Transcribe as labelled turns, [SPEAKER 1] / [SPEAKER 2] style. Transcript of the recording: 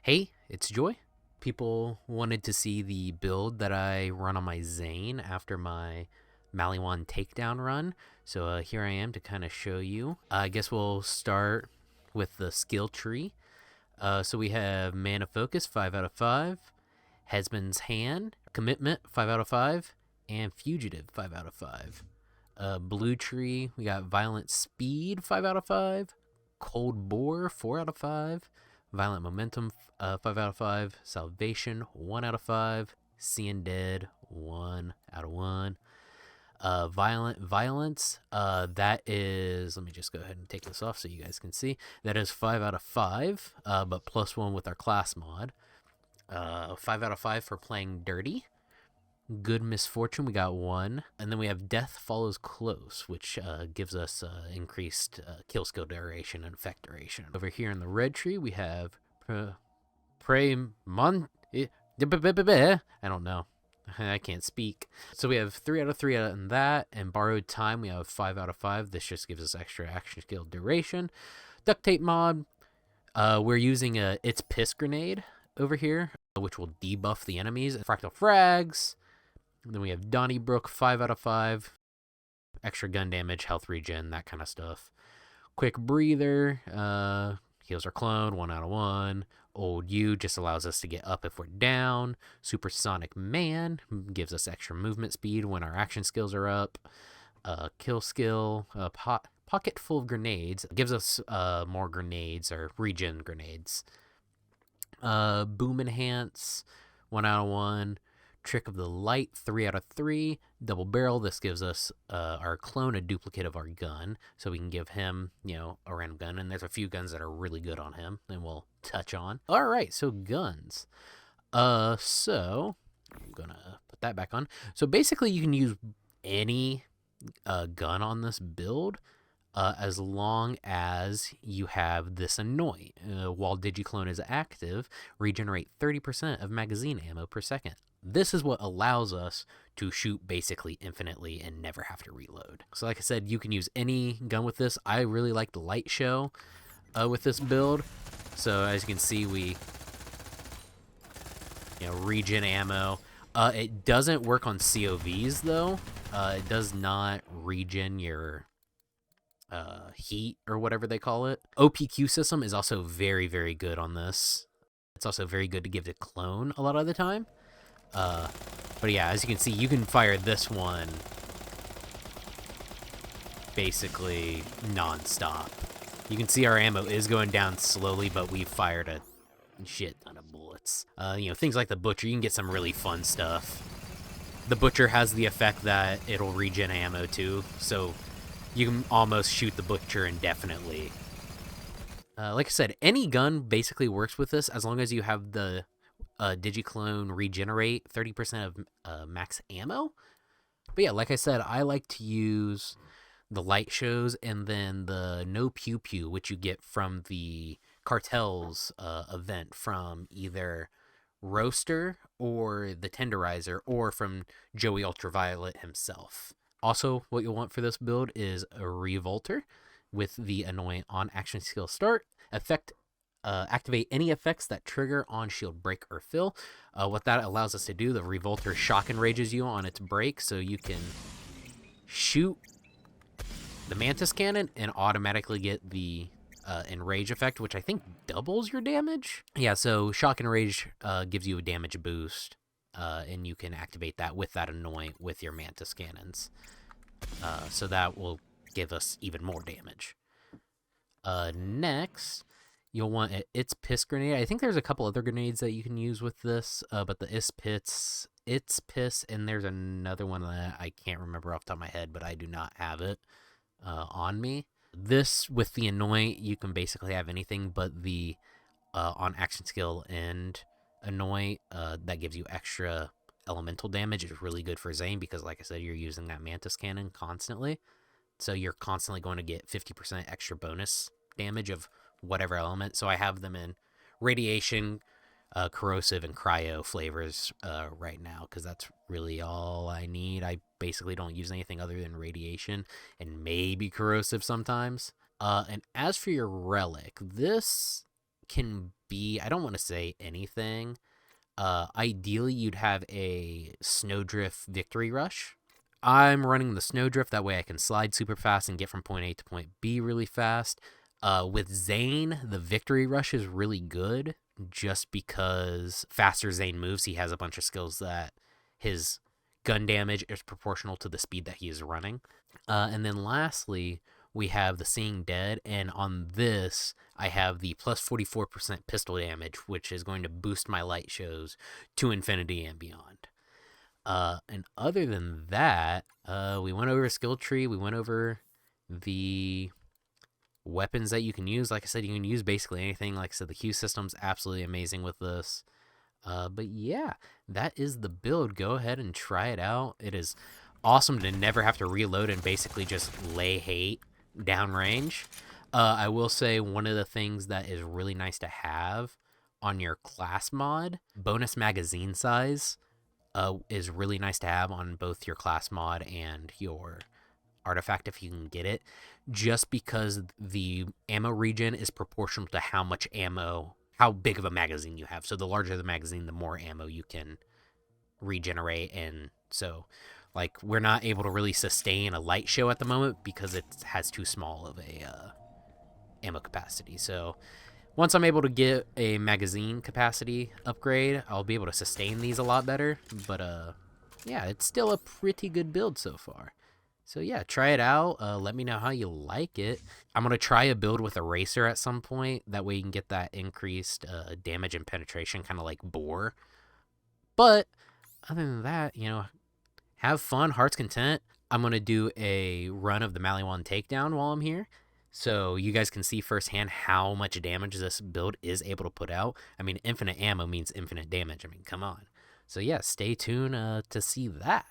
[SPEAKER 1] Hey, it's Joy. People wanted to see the build that I run on my Zane after my Maliwan takedown run, so here I am to kind of show you. I guess we'll start with the skill tree. So we have Mana Focus, 5 out of 5, Headsman's Hand, Commitment, 5 out of 5, and Fugitive, 5 out of 5. Blue tree, we got Violent Speed, 5 out of 5, Cold Bore, 4 out of 5, Violent Momentum, 5 out of 5. Salvation, 1 out of 5. Seeing Dead, 1 out of 1. Violent Violence, that is, let me just go ahead and take this off so you guys can see. That is 5 out of 5, but plus 1 with our class mod. 5 out of 5 for playing Dirty. Good Misfortune, we got 1. And then we have Death Follows Close, which gives us increased kill skill duration and effect duration. Over here in the red tree, we have Pray Mon. I don't know. I can't speak. So we have 3 out of 3 in that, and Borrowed Time, we have 5 out of 5. This just gives us extra action skill duration. Duct Tape mod, we're using a It's Piss Grenade over here, which will debuff the enemies. Fractal Frags. And then we have Donnybrook, 5 out of 5. Extra gun damage, health regen, that kind of stuff. Quick Breather, heals our clone, 1 out of 1. Old U just allows us to get up if we're down. Supersonic Man gives us extra movement speed when our action skills are up. Kill skill, pocket full of grenades gives us more grenades or regen grenades. Boom Enhance, 1 out of 1. Trick of the Light, 3 out of 3. Double Barrel, this gives us our clone a duplicate of our gun, so we can give him, a random gun. And there's a few guns that are really good on him, and we'll touch on. All right, so guns. So I'm gonna put that back on. So basically, you can use any gun on this build, as long as you have this Annoy. While Digiclone is active, regenerate 30% of magazine ammo per second. This is what allows us to shoot basically infinitely and never have to reload. So like I said, you can use any gun with this. I really like the light show with this build. So as you can see, we regen ammo. It doesn't work on COVs though. It does not regen your heat or whatever they call it. OPQ system is also very, very good on this. It's also very good to give to clone a lot of the time. But yeah, as you can see, you can fire this one basically non-stop. You can see our ammo is going down slowly, but we fired a shit ton of bullets. Things like the Butcher, you can get some really fun stuff. The Butcher has the effect that it'll regen ammo too, so you can almost shoot the Butcher indefinitely. Like I said, any gun basically works with this as long as you have the Digiclone regenerate 30% of max ammo. But yeah, like I said, I like to use the light shows and then the no pew pew, which you get from the Cartels event from either Roaster or the Tenderizer or from Joey Ultraviolet himself. Also, what you'll want for this build is a Revolter with the Annoying on action skill start. Effect, activate any effects that trigger on shield break or fill. What that allows us to do, the Revolter shock enrages you on its break, so you can shoot the Mantis Cannon and automatically get the Enrage effect, which I think doubles your damage. Yeah, so shock enrage gives you a damage boost, and you can activate that with that Annoy with your Mantis Cannons. So that will give us even more damage. Next, you'll want an It's Piss Grenade. I think there's a couple other grenades that you can use with this, but the It's Piss, and there's another one that I can't remember off the top of my head, but I do not have it on me. This, with the Annoy, you can basically have anything, but the on action skill and Annoy, that gives you extra elemental damage, is really good for Zane because, like I said, you're using that Mantis Cannon constantly. So you're constantly going to get 50% extra bonus damage of whatever element. So I have them in radiation, corrosive, and cryo flavors right now because that's really all I need. I basically don't use anything other than radiation and maybe corrosive sometimes. And as for your relic, this can be, I don't want to say anything. Ideally, you'd have a Snowdrift Victory Rush. I'm running the Snowdrift, that way I can slide super fast and get from point A to point B really fast. With Zane, the Victory Rush is really good just because faster Zane moves, he has a bunch of skills that his gun damage is proportional to the speed that he is running. And then lastly, we have the Seeing Dead, and on this, I have the plus 44% pistol damage, which is going to boost my light shows to infinity and beyond. And other than that, we went over a skill tree. We went over the weapons that you can use. Like I said, you can use basically anything. Like I said, the Q system's absolutely amazing with this. But yeah, that is the build. Go ahead and try it out. It is awesome to never have to reload and basically just lay hate downrange. I will say one of the things that is really nice to have on your class mod, bonus magazine size, is really nice to have on both your class mod and your artifact if you can get it, just because the ammo regen is proportional to how much ammo, how big of a magazine you have. So the larger the magazine, the more ammo you can regenerate. And so like we're not able to really sustain a light show at the moment because it has too small of a ammo capacity. So once I'm able to get a magazine capacity upgrade, I'll be able to sustain these a lot better. But yeah, it's still a pretty good build so far. So yeah, try it out. Let me know how you like it. I'm going to try a build with Eraser at some point. That way you can get that increased damage and penetration, kind of like Boar. But other than that, you know, have fun, heart's content. I'm going to do a run of the Maliwan takedown while I'm here, so you guys can see firsthand how much damage this build is able to put out. I mean, infinite ammo means infinite damage. I mean, come on. So yeah, stay tuned to see that.